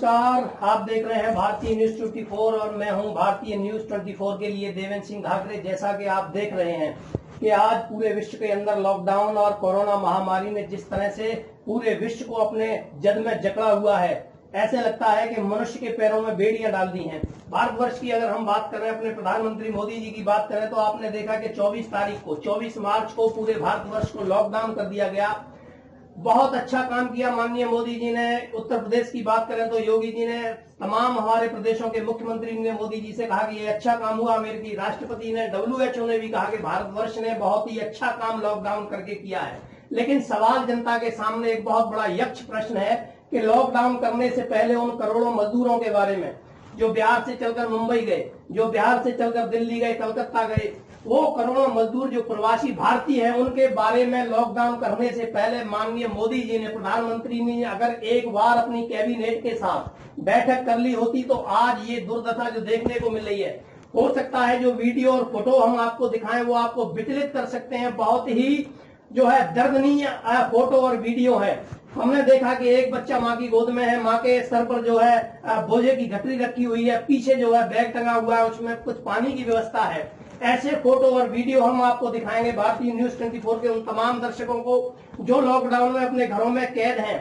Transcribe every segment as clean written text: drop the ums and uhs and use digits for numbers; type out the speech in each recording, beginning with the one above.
नमस्कार, आप देख रहे हैं भारतीय न्यूज 24 और मैं हूं भारतीय न्यूज 24 के लिए देवेंद्र सिंह घाघरे। जैसा कि आप देख रहे हैं कि आज पूरे विश्व के अंदर लॉकडाउन और कोरोना महामारी ने जिस तरह से पूरे विश्व को अपने जद में जकड़ा हुआ है, ऐसे लगता है कि मनुष्य के पैरों में बेड़ियां डाल दी हैं। भारतवर्ष की अगर हम बात करें, अपने प्रधानमंत्री मोदी जी की बात करें, तो आपने देखा कि 24 मार्च को पूरे भारतवर्ष को लॉकडाउन कर दिया गया। बहुत अच्छा काम किया माननीय मोदी जी ने। उत्तर प्रदेश की बात करें तो योगी जी ने, तमाम हमारे प्रदेशों के मुख्यमंत्री ने मोदी जी से कहा कि ये अच्छा काम हुआ। अमेरिकी राष्ट्रपति ने, WHO ने भी कहा कि भारतवर्ष ने बहुत ही अच्छा काम लॉकडाउन करके किया है। लेकिन सवाल जनता के सामने एक बहुत बड़ा यक्ष प्रश्न है कि लॉकडाउन करने से पहले उन करोड़ों मजदूरों के बारे में जो बिहार से चलकर मुंबई गए, जो बिहार से चलकर दिल्ली गए, कलकत्ता गए, वो करोड़ों मजदूर जो प्रवासी भारतीय हैं, उनके बारे में लॉकडाउन करने से पहले माननीय मोदी जी ने, प्रधानमंत्री ने अगर एक बार अपनी कैबिनेट के साथ बैठक कर ली होती तो आज ये दुर्दशा जो देखने को मिल रही है, हो सकता है जो वीडियो और फोटो हम आपको दिखाएं वो आपको विचलित कर सकते हैं। बहुत ही जो है दर्दनीय फोटो और वीडियो है। हमने देखा कि एक बच्चा माँ की गोद में है, माँ के सर पर जो है बोझे की गठरी रखी हुई है, पीछे जो है बैग टंगा हुआ है, उसमें कुछ पानी की व्यवस्था है। ऐसे फोटो और वीडियो हम आपको दिखाएंगे भारतीय न्यूज 24 के उन तमाम दर्शकों को जो लॉकडाउन में अपने घरों में कैद हैं।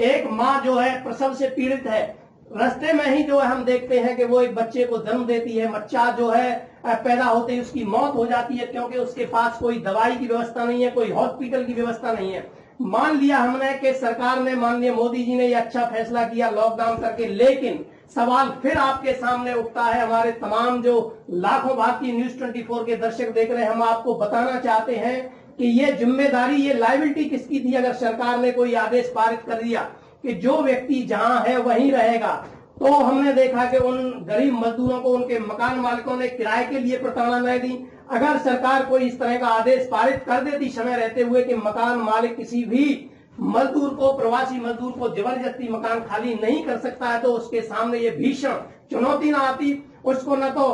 एक माँ जो है प्रसव से पीड़ित है, रास्ते में ही जो है हम देखते हैं कि वो एक बच्चे को जन्म देती है। बच्चा जो है पैदा होते ही उसकी मौत हो जाती है, क्योंकि उसके पास कोई दवाई की व्यवस्था नहीं है, कोई हॉस्पिटल की व्यवस्था नहीं है। मान लिया हमने कि सरकार ने, माननीय मोदी जी ने, यह अच्छा फैसला किया लॉकडाउन करके, लेकिन सवाल फिर आपके सामने उठता है। हमारे तमाम जो लाखों भारतीय न्यूज 24 के दर्शक देख रहे हैं, हम आपको बताना चाहते हैं कि ये जिम्मेदारी, ये लायबिलिटी किसकी थी? अगर सरकार ने कोई आदेश पारित कर दिया कि जो व्यक्ति जहां है वहीं रहेगा, तो हमने देखा कि उन गरीब मजदूरों को उनके मकान मालिकों ने किराए के लिए प्रताड़ना दी। अगर सरकार कोई इस तरह का आदेश पारित कर देती समय रहते हुए कि मकान मालिक किसी भी मजदूर को, प्रवासी मजदूर को जबरदस्ती मकान खाली नहीं कर सकता है, तो उसके सामने ये भीषण चुनौती ना आती। उसको न तो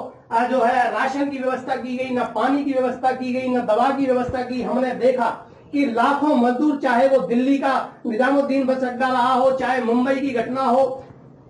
जो है राशन की व्यवस्था की गई, न पानी की व्यवस्था की गई, न दवा की व्यवस्था की। हमने देखा कि लाखों मजदूर, चाहे वो दिल्ली का निजामुद्दीन बस अड्डा रहा हो, चाहे मुंबई की घटना हो,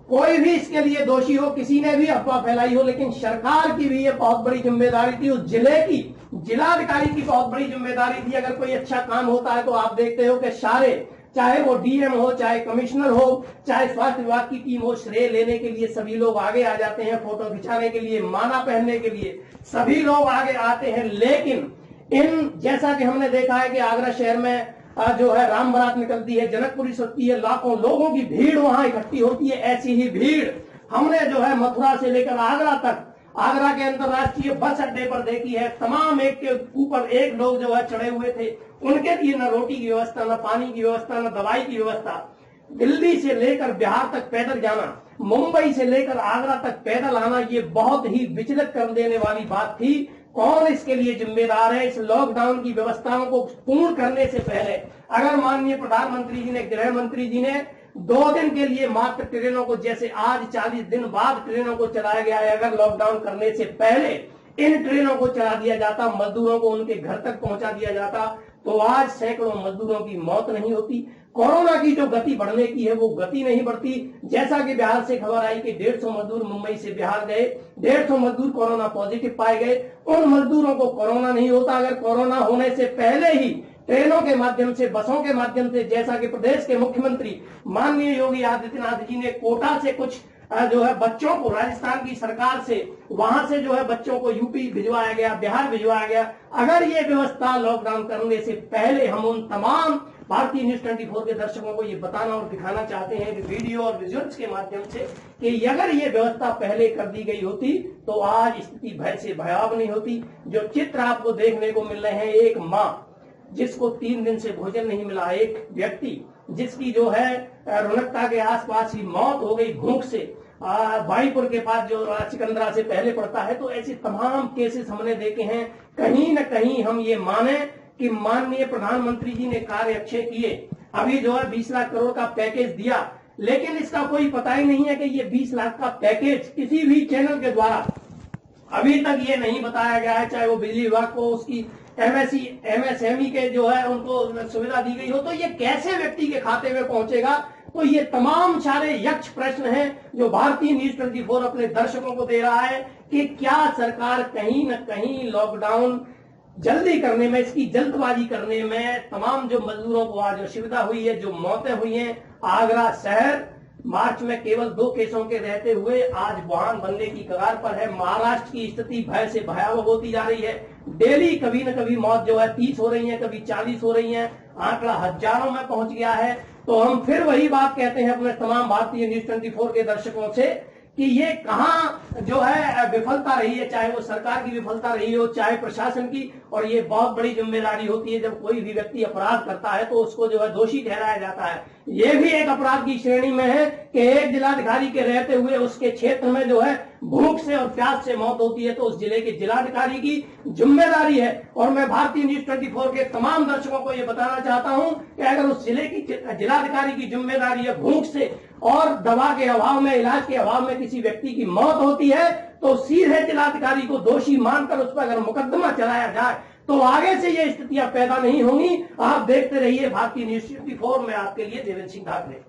कोई भी इसके लिए दोषी हो, किसी ने भी अफवाह फैलाई हो, लेकिन सरकार की भी ये बहुत बड़ी जिम्मेदारी थी। उस जिले की जिलाधिकारी की बहुत बड़ी जिम्मेदारी थी। अगर कोई अच्छा काम होता है तो आप देखते हो कि सारे, चाहे वो डीएम हो, चाहे कमिश्नर हो, चाहे स्वास्थ्य विभाग की टीम हो, श्रेय लेने के लिए सभी लोग आगे आ जाते हैं, फोटो खिंचाने के लिए, माला पहनने के लिए सभी लोग आगे आते हैं। लेकिन जैसा कि हमने देखा है कि आगरा शहर में जो है राम बारात निकलती है, जनकपुरी सजती है, लाखों लोगों की भीड़ वहां इकट्ठी होती है। ऐसी ही भीड़ हमने जो है मथुरा से लेकर आगरा तक, आगरा के अंतर्राष्ट्रीय बस अड्डे पर देखी है। तमाम एक के ऊपर एक लोग जो है चढ़े हुए थे, उनके लिए न रोटी की व्यवस्था, न पानी की व्यवस्था, न दवाई की व्यवस्था। दिल्ली से लेकर बिहार तक पैदल जाना, मुंबई से लेकर आगरा तक पैदल आना, ये बहुत ही विचलित कर देने वाली बात थी। कौन इसके लिए जिम्मेदार है? इस लॉकडाउन की व्यवस्थाओं को पूर्ण करने से पहले अगर माननीय प्रधानमंत्री जी ने, गृह मंत्री जी ने 2 दिन के लिए मात्र ट्रेनों को, जैसे आज 40 दिन बाद ट्रेनों को चलाया गया है, अगर लॉकडाउन करने से पहले इन ट्रेनों को चला दिया जाता, मजदूरों को उनके घर तक पहुंचा दिया जाता, तो आज सैकड़ों मजदूरों की मौत नहीं होती। कोरोना की जो गति बढ़ने की है वो गति नहीं बढ़ती। जैसा कि बिहार से खबर आई कि 150 मजदूर मुंबई से बिहार गए, 150 मजदूर कोरोना पॉजिटिव पाए गए। उन मजदूरों को कोरोना नहीं होता। अगर कोरोना होने से पहले ही ट्रेनों के माध्यम से, बसों के माध्यम से, जैसा कि प्रदेश के मुख्यमंत्री माननीय योगी आदित्यनाथ जी ने कोटा से कुछ जो है बच्चों को, राजस्थान की सरकार से, वहां से जो है बच्चों को यूपी भिजवाया गया, बिहार भिजवाया गया। अगर ये व्यवस्था लॉकडाउन करने से पहले, हम उन तमाम भारतीय न्यूज 24 के दर्शकों को ये बताना और दिखाना चाहते हैं कि वीडियो और विजुअल्स के माध्यम से कि अगर ये व्यवस्था पहले कर दी गई होती तो आज स्थिति भय से भयावह नहीं होती। जो चित्र आपको देखने को मिल रहे हैं, एक माँ जिसको 3 दिन से भोजन नहीं मिला, एक व्यक्ति जिसकी जो है रुनकता के आसपास ही मौत हो गई भूख से, भाईपुर के पास जो सिकंदरा से पहले पड़ता है। तो ऐसे तमाम केसेस हमने देखे हैं। कहीं न कहीं हम ये माने कि माननीय प्रधानमंत्री जी ने कार्य अच्छे किए। अभी जो है 20 लाख करोड़ का पैकेज दिया, लेकिन इसका कोई पता ही नहीं है कि ये 20 लाख का पैकेज किसी भी चैनल के द्वारा अभी तक ये नहीं बताया गया है, चाहे वो बिजली विभाग को उसकी एमएसएमई के जो है उनको सुविधा दी गई हो, तो ये कैसे व्यक्ति के खाते में पहुंचेगा तो ये तमाम सारे यक्ष प्रश्न हैं जो भारतीय न्यूज 24 अपने दर्शकों को दे रहा है कि क्या सरकार कहीं न कहीं लॉकडाउन जल्दी करने में, इसकी जल्दबाजी करने में, तमाम जो मजदूरों को आज असुविधा हुई है, जो मौतें हुई हैं, आगरा शहर मार्च में केवल 2 केसों के रहते हुए आज वुहान बनने की कगार पर है। महाराष्ट्र की स्थिति भय से भयावह होती जा रही है। डेली कभी न कभी मौत जो है 30 हो रही है, कभी 40 हो रही है, आंकड़ा हजारों में पहुंच गया है। तो हम फिर वही बात कहते हैं अपने तमाम भारतीय न्यूज 24 के दर्शकों से कि ये कहां जो है विफलता रही है, चाहे वो सरकार की विफलता रही हो, चाहे प्रशासन की। और ये बहुत बड़ी जिम्मेदारी होती है जब कोई भी व्यक्ति अपराध करता है तो उसको जो है दोषी ठहराया जाता है। ये भी एक अपराध की श्रेणी में है कि एक जिलाधिकारी के रहते हुए उसके क्षेत्र में जो है भूख से और प्यास से मौत होती है तो उस जिले के जिलाधिकारी की जिम्मेदारी है। और मैं भारतीय न्यूज 24 के तमाम दर्शकों को ये बताना चाहता हूं कि अगर उस जिले की जिलाधिकारी की जिम्मेदारी है भूख से और दवा के अभाव में, इलाज के अभाव में किसी व्यक्ति की मौत होती है तो सीधे जिलाधिकारी को दोषी मानकर उस पर अगर मुकदमा चलाया जाए तो आगे से ये स्थितियां पैदा नहीं होंगी। आप देखते रहिए भारतीय न्यूज 24 में आपके लिए देवेंद्र सिंह घाघरे।